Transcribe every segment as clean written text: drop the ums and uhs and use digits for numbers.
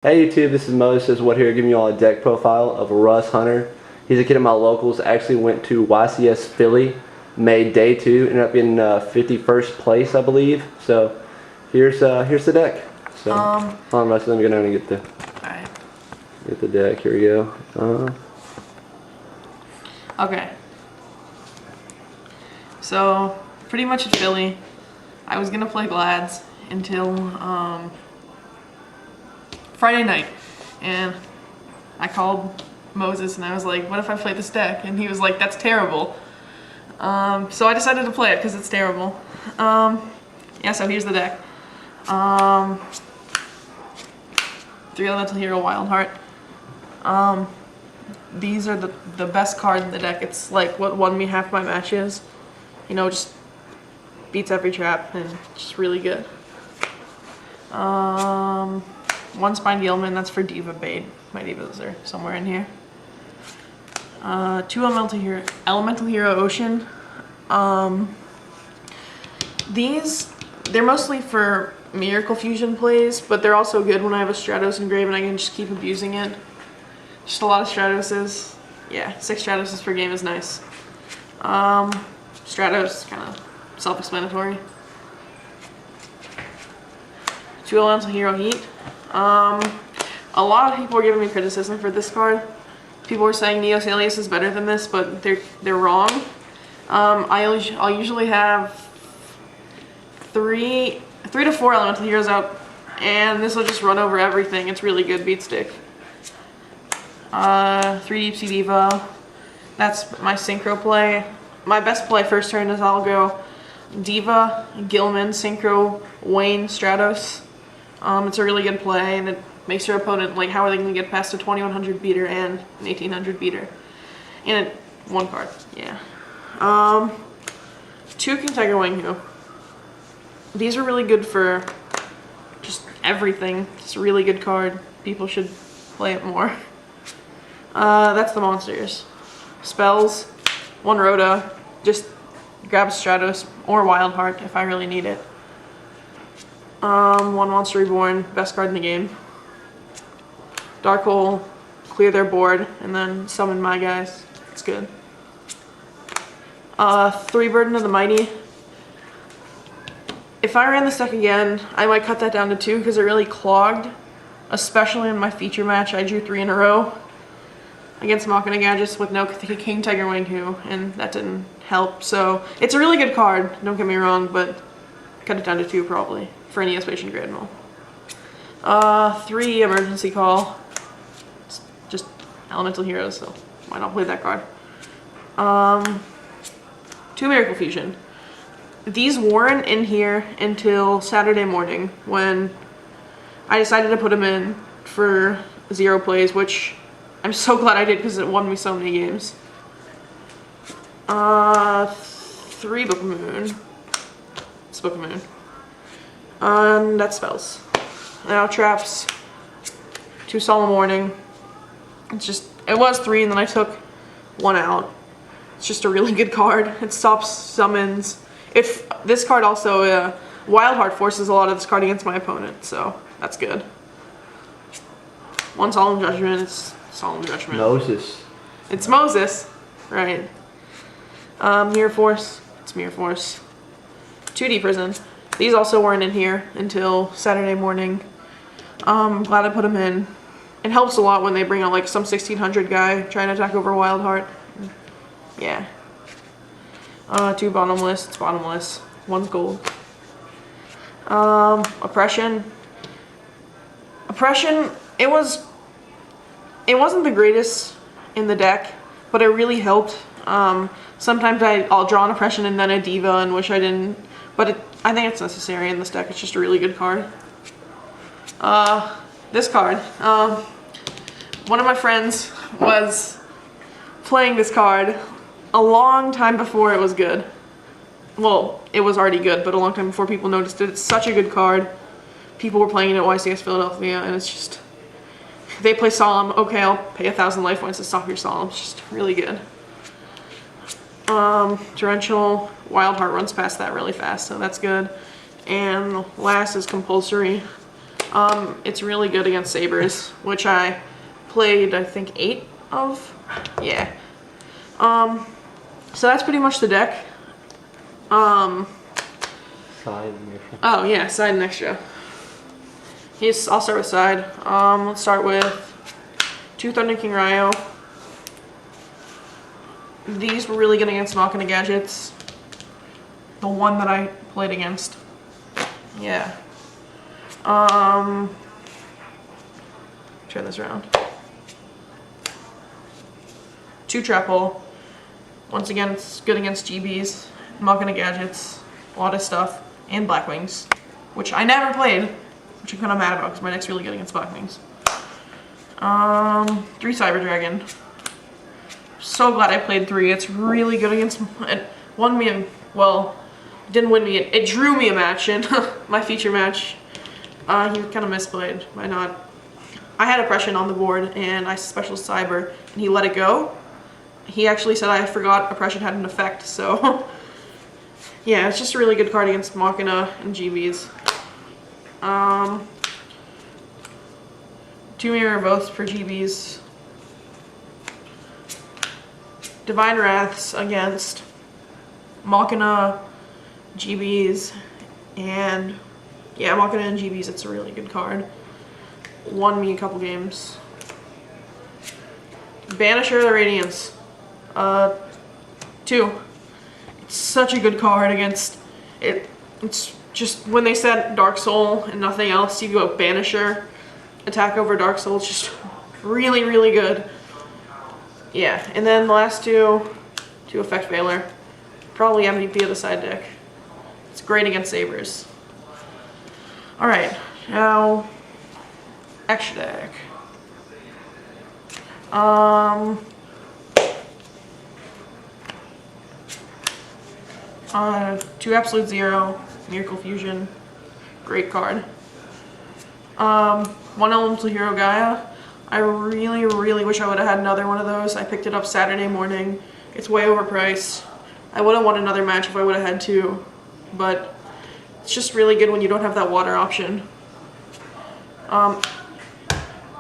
Hey YouTube, this is Mosessayswhat here, giving you all a deck profile of Russ Hunter. He's a kid of my locals. Actually went to YCS Philly, made day 2, ended up in 51st place, I believe. So here's the deck. So hold on, Russ, let me go down and get the deck. Here we go. Okay. So pretty much at Philly, I was gonna play Glads until Friday night, and I called Moses and I was like, what if I play this deck? And he was like, that's terrible. So I decided to play it because it's terrible. Yeah, so here's the deck. 3 Elemental Hero, Wild Heart. These are the best card in the deck. It's like what won me half my matches. You know, just beats every trap and just really good. 1 Spine Gilman, that's for Diva bait. My Divas are somewhere in here. 2 Elemental Hero Ocean. These, they're mostly for Miracle Fusion plays, but they're also good when I have a Stratos engraved and I can just keep abusing it. Just a lot of Stratoses. Yeah, 6 Stratoses per game is nice. Stratos, kind of self-explanatory. 2 Elemental Hero Heat. A lot of people are giving me criticism for this card. People are saying Neos Alias is better than this, but they're wrong. I'll usually have 3 to 4 Elemental Heroes out, and this will just run over everything. It's really good beat stick. 3 Deep Sea Diva. That's my synchro play. My best play first turn is I'll go Diva, Gilman, Synchro, Wayne, Stratos. It's a really good play, and it makes your opponent, like, how are they going to get past a 2100 beater and an 1800 beater? And 1 card, yeah. 2 King Tiger Wanghu. These are really good for just everything. It's a really good card. People should play it more. That's the monsters. Spells, 1 Rhoda, just grab Stratos or Wild Heart if I really need it. 1 Monster Reborn, best card in the game. Dark Hole, clear their board, and then summon my guys. It's good. 3 Burden of the Mighty. If I ran this deck again, I might cut that down to 2 because it really clogged. Especially in my feature match, I drew 3 in a row against Machina Gadgets with no King Tiger Wanghu, and that didn't help. So it's a really good card, don't get me wrong, but cut it down to 2 probably for any Espation Grand Mall. 3 Emergency Call. It's just Elemental Heroes, so why not play that card? 2 Miracle Fusion. These weren't in here until Saturday morning when I decided to put them in for 0 plays, which I'm so glad I did because it won me so many games. 3 Book of Moon. It's Book of Moon. That's spells. Now traps. 2 Solemn Warning. It was 3 and then I took 1 out. It's just a really good card. It stops summons. If this card also, Wild Heart forces a lot of this card against my opponent, so that's good. 1 Solemn Judgment. It's Solemn Judgment. Moses. It's Moses, right? Mirror Force. It's Mirror Force. 2D Prison. These also weren't in here until Saturday morning. Glad I put them in. It helps a lot when they bring out like some 1600 guy trying to attack over Wild Heart. Yeah. 2 Bottomless. It's bottomless. 1's gold. Oppression. Oppression. It wasn't the greatest in the deck, but it really helped. Sometimes I'll draw an Oppression and then a Diva and wish I didn't, but I think it's necessary in this deck. It's just a really good card. This card. One of my friends was playing this card a long time before it was good. Well, it was already good, but a long time before people noticed it. It's such a good card. People were playing it at YCS Philadelphia, and it's just... They play Solemn. Okay, I'll pay 1,000 life points to stop your Solemn. It's just really good. Torrential. Wild Heart runs past that really fast, so that's good. And last is Compulsory. It's really good against sabers, which I played, I think, 8 of. Yeah. So that's pretty much the deck. Side and extra. Oh yeah, side and extra. I'll start with side. Let's start with 2 Thunder King Ryo. These were really good against Machina Gadgets. The one that I played against. Yeah. Turn this around. 2 Trapple. Once again, it's good against GBs, Machina Gadgets, a lot of stuff, and Blackwings, which I never played, which I'm kind of mad about because my deck's really good against Blackwings. 3 Cyber Dragon. So glad I played 3. It's really good against. It won me. Well, it didn't win me. It drew me a match in my feature match. He kind of misplayed by not. I had oppression on the board and I special cyber and he let it go. He actually said I forgot oppression had an effect, so yeah, it's just a really good card against Machina and GBs. 2 Mirror both for GBs. Divine Wraths against Machina, GBs, and yeah, Machina and GBs, it's a really good card. Won me a couple games. Banisher of the Radiance. 2. It's such a good card against it. It's just when they said Dark Soul and nothing else, you go Banisher, attack over Dark Soul. It's just really, really good. Yeah, and then the last 2 Effect Veiler. Probably MVP of the side deck. It's great against sabers. Alright, now extra deck. 2 Absolute Zero, Miracle Fusion, great card. 1 Elemental Hero Gaia. I really, really wish I would have had another one of those. I picked it up Saturday morning. It's way overpriced. I would have won another match if I would have had 2, but it's just really good when you don't have that water option.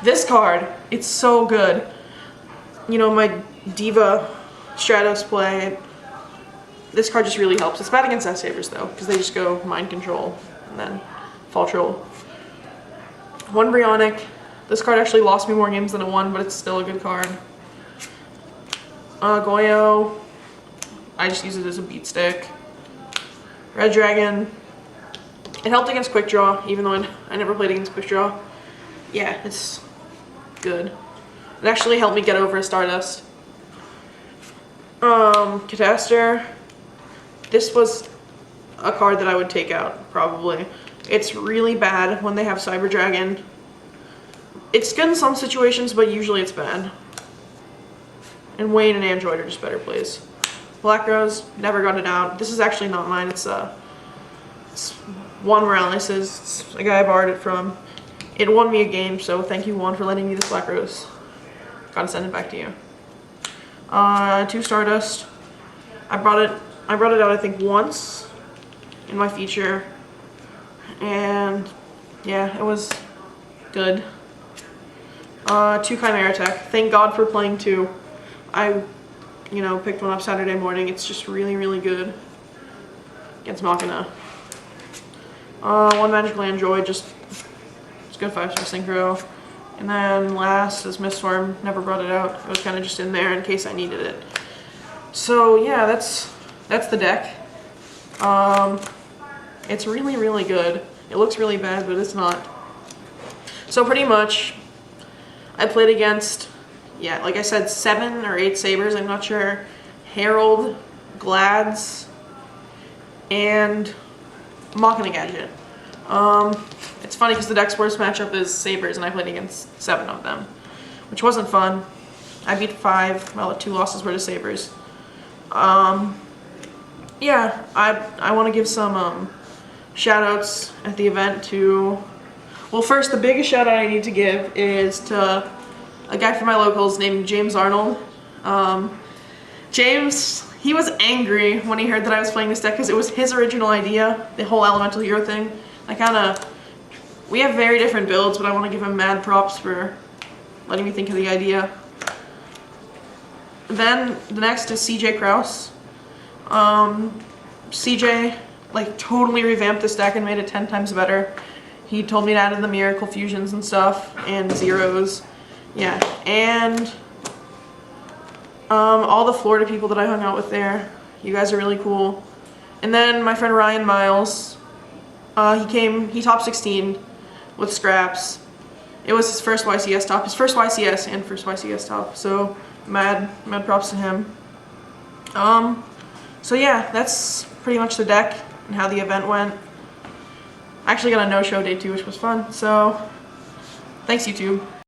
This card, it's so good. You know, my Diva Stratos play, this card just really helps. It's bad against S-Sabers though, because they just go Mind Control and then Fall Troll. 1 Brionic. This card actually lost me more games than it won, but it's still a good card. Goyo. I just use it as a beat stick. Red Dragon. It helped against Quick Draw, even though I never played against Quick Draw. Yeah, it's good. It actually helped me get over a Stardust. Cataster. This was a card that I would take out, probably. It's really bad when they have Cyber Dragon. It's good in some situations, but usually it's bad. And Wayne and Android are just better plays. Black Rose, never got it out. This is actually not mine, it's Juan Morales'. It's a guy I borrowed it from. It won me a game, so thank you, Juan, for letting me this Black Rose. Gotta send it back to you. 2 Stardust. I brought it out I think once in my feature. And yeah, it was good. 2 Chimera Tech. Thank God for playing 2. I, picked one up Saturday morning. It's just really, really good against Machina. 1 Magical Android, it's good 5-star synchro. And then last is Miststorm. Never brought it out. It was kind of just in there in case I needed it. So yeah, that's the deck. It's really, really good. It looks really bad, but it's not. So pretty much, I played against, yeah, like I said, 7 or 8 Sabers, I'm not sure. Herald, Glads, and Machina Gadget. It's funny because the deck's worst matchup is Sabers, and I played against 7 of them, which wasn't fun. I beat 5, well, 2 losses were to Sabers. Yeah, I want to give some shout-outs at the event to... Well, first, the biggest shout-out I need to give is to a guy from my locals named James Arnold. James, he was angry when he heard that I was playing this deck because it was his original idea, the whole Elemental Hero thing. I kind of We have very different builds, but I want to give him mad props for letting me think of the idea. Then the next is CJ Kraus. CJ like totally revamped the deck and made it 10 times better. He told me to add in the miracle fusions and stuff and zeros. Yeah, and all the Florida people that I hung out with there. You guys are really cool. And then my friend Ryan Miles. He top 16 with scraps. It was his first YCS top, his first YCS and first YCS top. So mad props to him. So yeah, that's pretty much the deck and how the event went. I actually got a no-show day 2, which was fun. So thanks, YouTube.